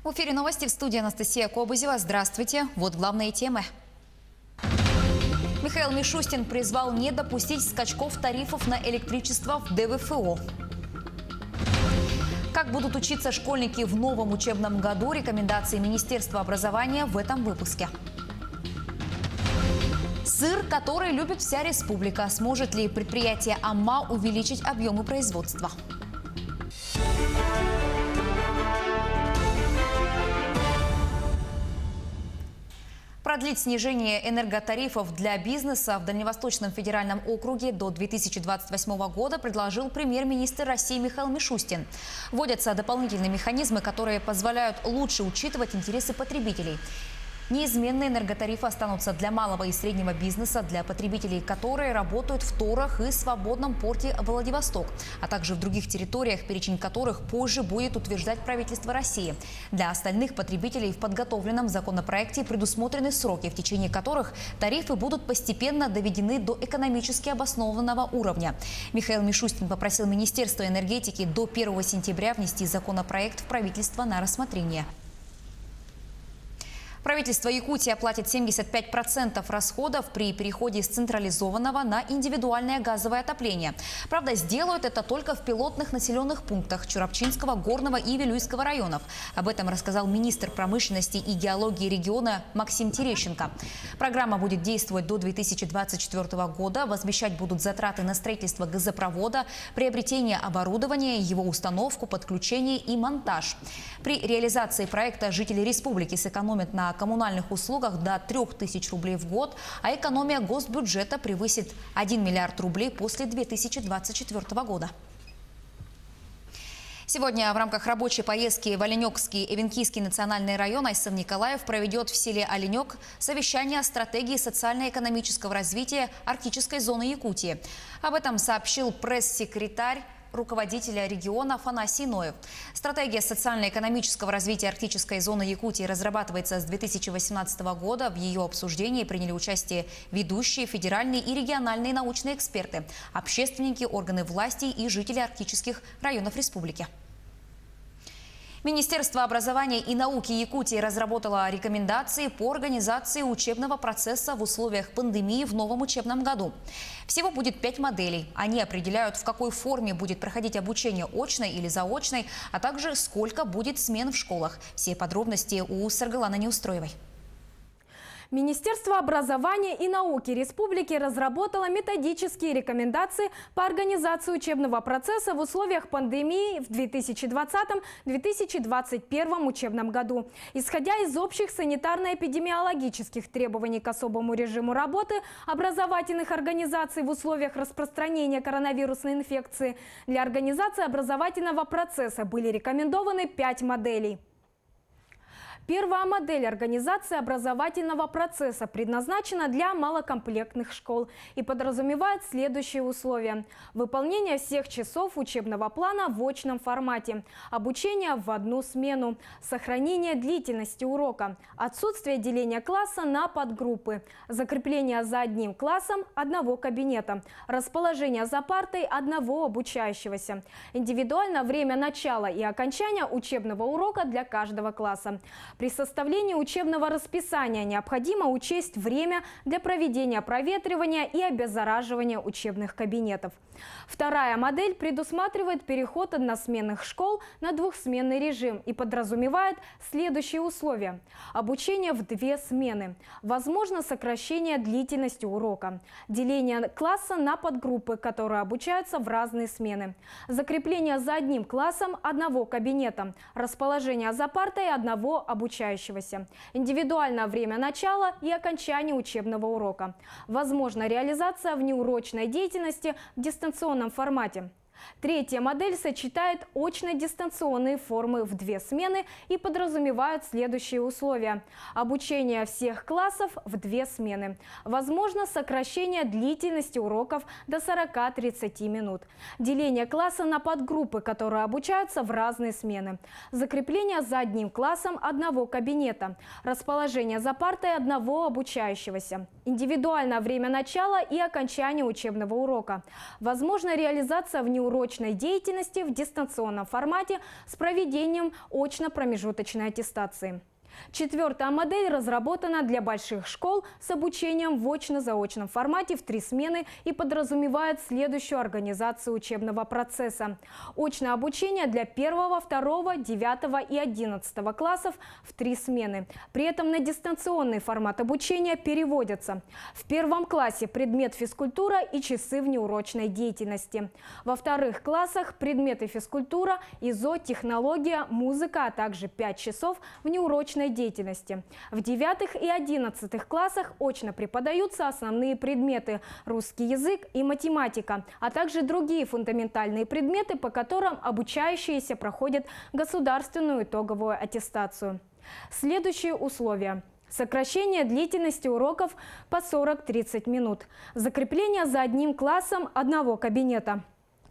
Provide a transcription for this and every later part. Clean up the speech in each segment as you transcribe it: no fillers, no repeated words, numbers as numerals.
В эфире новости, в студии Анастасия Кобызева. Здравствуйте. Вот главные темы. Михаил Мишустин призвал не допустить скачков тарифов на электричество в ДВФО. Как будут учиться школьники в новом учебном году? Рекомендации Министерства образования в этом выпуске. Сыр, который любит вся республика. Сможет ли предприятие АММА увеличить объемы производства? Продлить снижение энерготарифов для бизнеса в Дальневосточном федеральном округе до 2028 года предложил премьер-министр России Михаил Мишустин. Вводятся дополнительные механизмы, которые позволяют лучше учитывать интересы потребителей. Неизменные энерготарифы останутся для малого и среднего бизнеса, для потребителей, которые работают в Торах и свободном порте Владивосток, а также в других территориях, перечень которых позже будет утверждать правительство России. Для остальных потребителей в подготовленном законопроекте предусмотрены сроки, в течение которых тарифы будут постепенно доведены до экономически обоснованного уровня. Михаил Мишустин попросил Министерство энергетики до 1 сентября внести законопроект в правительство на рассмотрение. Правительство Якутии оплатит 75% расходов при переходе с централизованного на индивидуальное газовое отопление. Правда, сделают это только в пилотных населенных пунктах Чурапчинского, Горного и Вилюйского районов. Об этом рассказал министр промышленности и геологии региона Максим Терещенко. Программа будет действовать до 2024 года. Возмещать будут затраты на строительство газопровода, приобретение оборудования, его установку, подключение и монтаж. При реализации проекта жители республики сэкономят на коммунальных услугах до 3000 рублей в год, а экономия госбюджета превысит 1 миллиард рублей после 2024 года. Сегодня в рамках рабочей поездки в Оленёкский и Эвенкийский национальный район Айсен Николаев проведет в селе Оленёк совещание о стратегии социально-экономического развития арктической зоны Якутии. Об этом сообщил пресс-секретарь руководителя региона Афанасий Ноев. Стратегия социально-экономического развития арктической зоны Якутии разрабатывается с 2018 года. В ее обсуждении приняли участие ведущие федеральные и региональные научные эксперты, общественники, органы власти и жители арктических районов республики. Министерство образования и науки Якутии разработало рекомендации по организации учебного процесса в условиях пандемии в новом учебном году. Всего будет 5 моделей. Они определяют, в какой форме будет проходить обучение очной или заочной, а также сколько будет смен в школах. Все подробности у Саргаланы Неустроевой. Министерство образования и науки республики разработало методические рекомендации по организации учебного процесса в условиях пандемии в 2020-2021 учебном году. Исходя из общих санитарно-эпидемиологических требований к особому режиму работы образовательных организаций в условиях распространения коронавирусной инфекции, для организации образовательного процесса были рекомендованы 5 моделей. Первая модель организации образовательного процесса предназначена для малокомплектных школ и подразумевает следующие условия: выполнение всех часов учебного плана в очном формате, обучение в одну смену, сохранение длительности урока, отсутствие деления класса на подгруппы, закрепление за одним классом одного кабинета, расположение за партой одного обучающегося, индивидуальное время начала и окончания учебного урока для каждого класса. При составлении учебного расписания необходимо учесть время для проведения проветривания и обеззараживания учебных кабинетов. Вторая модель предусматривает переход односменных школ на двухсменный режим и подразумевает следующие условия: обучение в 2 смены, возможно сокращение длительности урока, деление класса на подгруппы, которые обучаются в разные смены, закрепление за одним классом одного кабинета, расположение за партой одного обучающегося, индивидуальное время начала и окончания учебного урока, возможно реализация внеурочной деятельности в дистанционном формате. Третья модель сочетает очно-дистанционные формы в 2 смены и подразумевает следующие условия: обучение всех классов в 2 смены, возможно сокращение длительности уроков до 40-30 минут, деление класса на подгруппы, которые обучаются в разные смены, закрепление за одним классом одного кабинета, расположение за партой одного обучающегося, индивидуальное время начала и окончания учебного урока, возможно реализация внеурочной внеурочной деятельности в дистанционном формате с проведением очно-промежуточной аттестации. Четвертая модель разработана для больших школ с обучением в очно-заочном формате в 3 смены и подразумевает следующую организацию учебного процесса. Очное обучение для 1, 2, 9 и 11 классов в 3 смены. При этом на дистанционный формат обучения переводятся: в 1 классе предмет физкультура и часы внеурочной деятельности. Во 2 классах предметы физкультура, ИЗО, технология, музыка, а также 5 часов внеурочной деятельности. В 9 и 11 классах очно преподаются основные предметы – русский язык и математика, а также другие фундаментальные предметы, по которым обучающиеся проходят государственную итоговую аттестацию. Следующие условия. Сокращение длительности уроков по 40-30 минут. Закрепление за одним классом одного кабинета.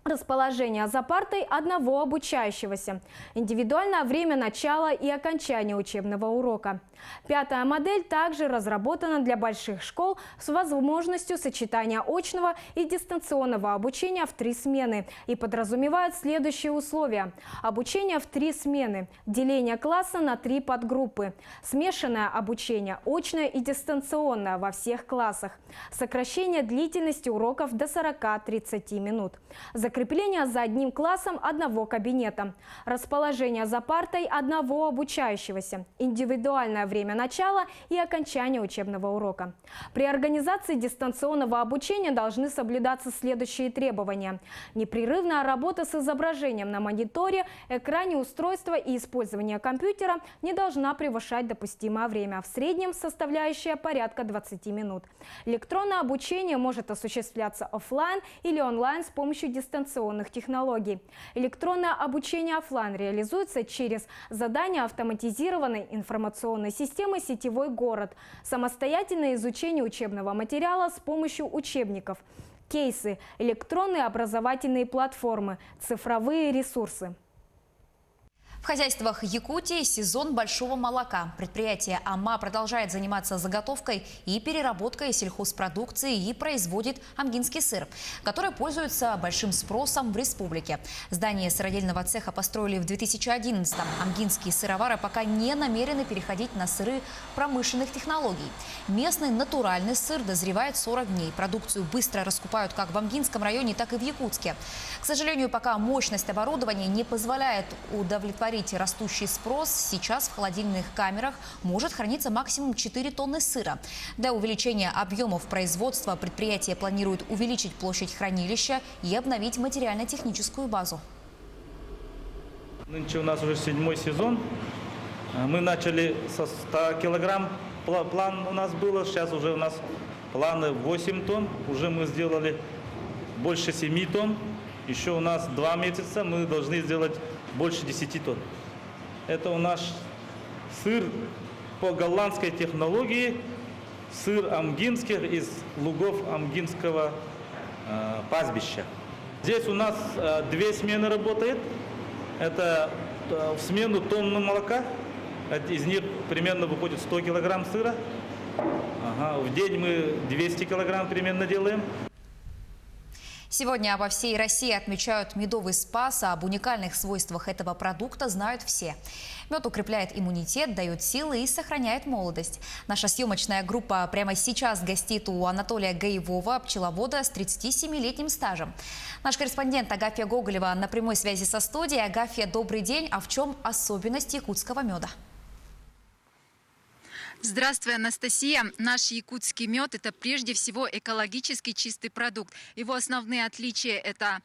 Расположение за партой одного обучающегося. Индивидуальное время начала и окончания учебного урока. 5-я модель также разработана для больших школ с возможностью сочетания очного и дистанционного обучения в 3 смены и подразумевает следующие условия. Обучение в 3 смены, деление класса на 3 подгруппы, смешанное обучение очное и дистанционное во всех классах, сокращение длительности уроков до 40-30 минут, закрепление за одним классом одного кабинета, расположение за партой одного обучающегося, индивидуальное время начала и окончания учебного урока. При организации дистанционного обучения должны соблюдаться следующие требования. Непрерывная работа с изображением на мониторе, экране устройства и использование компьютера не должна превышать допустимое время, в среднем составляющее порядка 20 минут. Электронное обучение может осуществляться офлайн или онлайн с помощью дистанционных технологий. Электронное обучение офлайн реализуется через задание автоматизированной информационной системы «Сетевой город», самостоятельное изучение учебного материала с помощью учебников, кейсы, электронные образовательные платформы, цифровые ресурсы. В хозяйствах Якутии сезон большого молока. Предприятие АМА продолжает заниматься заготовкой и переработкой сельхозпродукции и производит амгинский сыр, который пользуется большим спросом в республике. Здание сыродельного цеха построили в 2011-м. Амгинские сыровары пока не намерены переходить на сыры промышленных технологий. Местный натуральный сыр дозревает 40 дней. Продукцию быстро раскупают как в Амгинском районе, так и в Якутске. К сожалению, пока мощность оборудования не позволяет удовлетворить растущий спрос, сейчас в холодильных камерах может храниться максимум 4 тонны сыра. Для увеличения объемов производства предприятие планирует увеличить площадь хранилища и обновить материально-техническую базу. Нынче у нас уже 7-й сезон. Мы начали со 100 килограмм. План у нас был, сейчас уже у нас планы 8 тонн. Уже мы сделали больше 7 тонн. Еще у нас 2 месяца мы должны сделать больше 10 тонн. Это у нас сыр по голландской технологии, сыр амгинский из лугов амгинского пастбища. Здесь у нас 2 смены работает. Это в смену тонны молока. Из них примерно выходит 100 килограмм сыра. В день мы 200 килограмм примерно делаем. Сегодня во всей России отмечают медовый спас, а об уникальных свойствах этого продукта знают все. Мед укрепляет иммунитет, дает силы и сохраняет молодость. Наша съемочная группа прямо сейчас гостит у Анатолия Гаевого, пчеловода с 37-летним стажем. Наш корреспондент Агафья Гоголева на прямой связи со студией. Агафья, добрый день. А в чем особенность якутского меда? Здравствуй, Анастасия. Наш якутский мед – это прежде всего экологически чистый продукт. Его основные отличия – это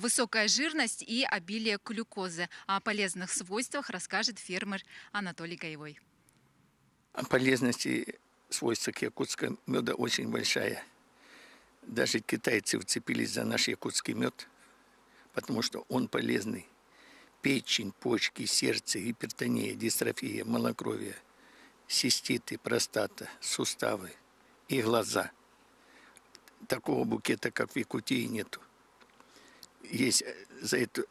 высокая жирность и обилие глюкозы. О полезных свойствах расскажет фермер Анатолий Гаевой. Полезность и свойства якутского меда очень большая. Даже китайцы вцепились за наш якутский мед, потому что он полезный. Печень, почки, сердце, гипертония, дистрофия, малокровие, циститы, простата, суставы и глаза. Такого букета, как в Якутии, нету. Есть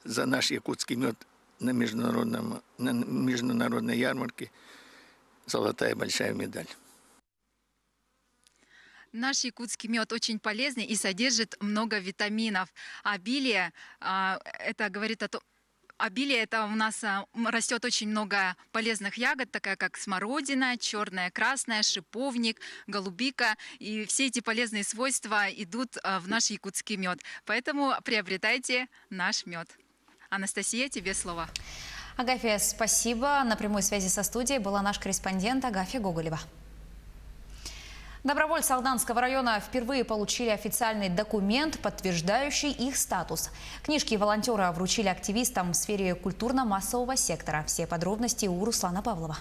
за наш якутский мед на международной ярмарке золотая большая медаль. Наш якутский мед очень полезный и содержит много витаминов. Обилие, это говорит о том, обилие это у нас растет очень много полезных ягод, такая как смородина, черная, красная, шиповник, голубика. И все эти полезные свойства идут в наш якутский мед. Поэтому приобретайте наш мед. Анастасия, тебе слово. Агафья, спасибо. На прямой связи со студией была наш корреспондент Агафья Гоголева. Добровольцы Алданского района впервые получили официальный документ, подтверждающий их статус. Книжки волонтера вручили активистам в сфере культурно-массового сектора. Все подробности у Руслана Павлова.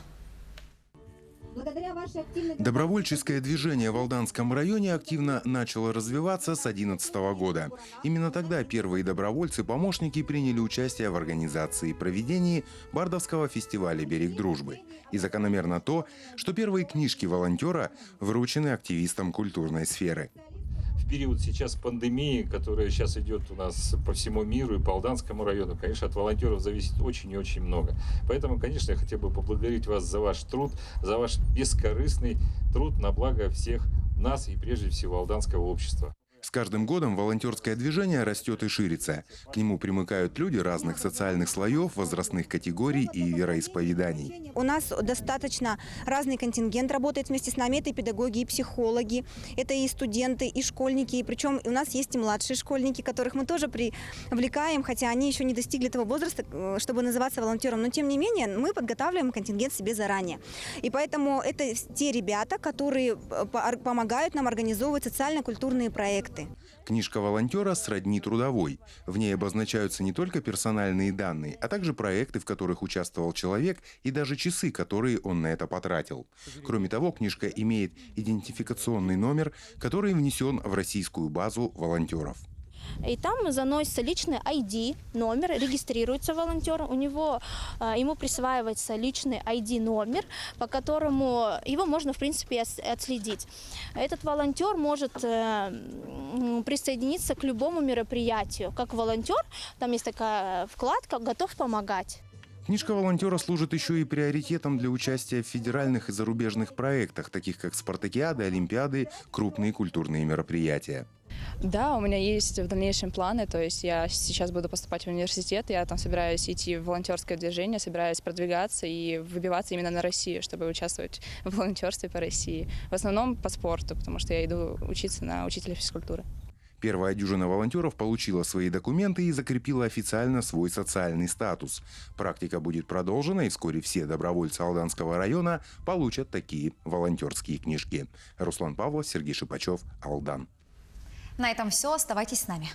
Добровольческое движение в Алданском районе активно начало развиваться с 2011 года. Именно тогда первые добровольцы-помощники приняли участие в организации и проведении Бардовского фестиваля «Берег дружбы». И закономерно то, что первые книжки волонтера вручены активистам культурной сферы. В период сейчас пандемии, которая сейчас идет у нас по всему миру и по Алданскому району, конечно, от волонтеров зависит очень и очень много. Поэтому, конечно, я хотел бы поблагодарить вас за ваш труд, за ваш бескорыстный труд на благо всех нас и прежде всего алданского общества. С каждым годом волонтерское движение растет и ширится. К нему примыкают люди разных социальных слоев, возрастных категорий и вероисповеданий. У нас достаточно разный контингент работает вместе с нами. Это и педагоги, и психологи, это и студенты, и школьники. И причем у нас есть и младшие школьники, которых мы тоже привлекаем, хотя они еще не достигли того возраста, чтобы называться волонтером. Но тем не менее мы подготавливаем контингент себе заранее. И поэтому это те ребята, которые помогают нам организовывать социально-культурные проекты. Книжка волонтера сродни трудовой. В ней обозначаются не только персональные данные, а также проекты, в которых участвовал человек, и даже часы, которые он на это потратил. Кроме того, книжка имеет идентификационный номер, который внесен в российскую базу волонтеров. И там заносится личный ID, номер, регистрируется волонтер, ему присваивается личный ID-номер, по которому его можно, в принципе, отследить. Этот волонтер может присоединиться к любому мероприятию. Как волонтер, там есть такая вкладка «Готов помогать». Книжка волонтера служит еще и приоритетом для участия в федеральных и зарубежных проектах, таких как спартакиады, олимпиады, крупные культурные мероприятия. Да, у меня есть в дальнейшем планы, то есть я сейчас буду поступать в университет, я там собираюсь идти в волонтерское движение, собираюсь продвигаться и выбиваться именно на Россию, чтобы участвовать в волонтерстве по России. В основном по спорту, потому что я иду учиться на учителя физкультуры. Первая дюжина волонтеров получила свои документы и закрепила официально свой социальный статус. Практика будет продолжена, и вскоре все добровольцы Алданского района получат такие волонтерские книжки. Руслан Павлов, Сергей Шипачев, Алдан. На этом все. Оставайтесь с нами.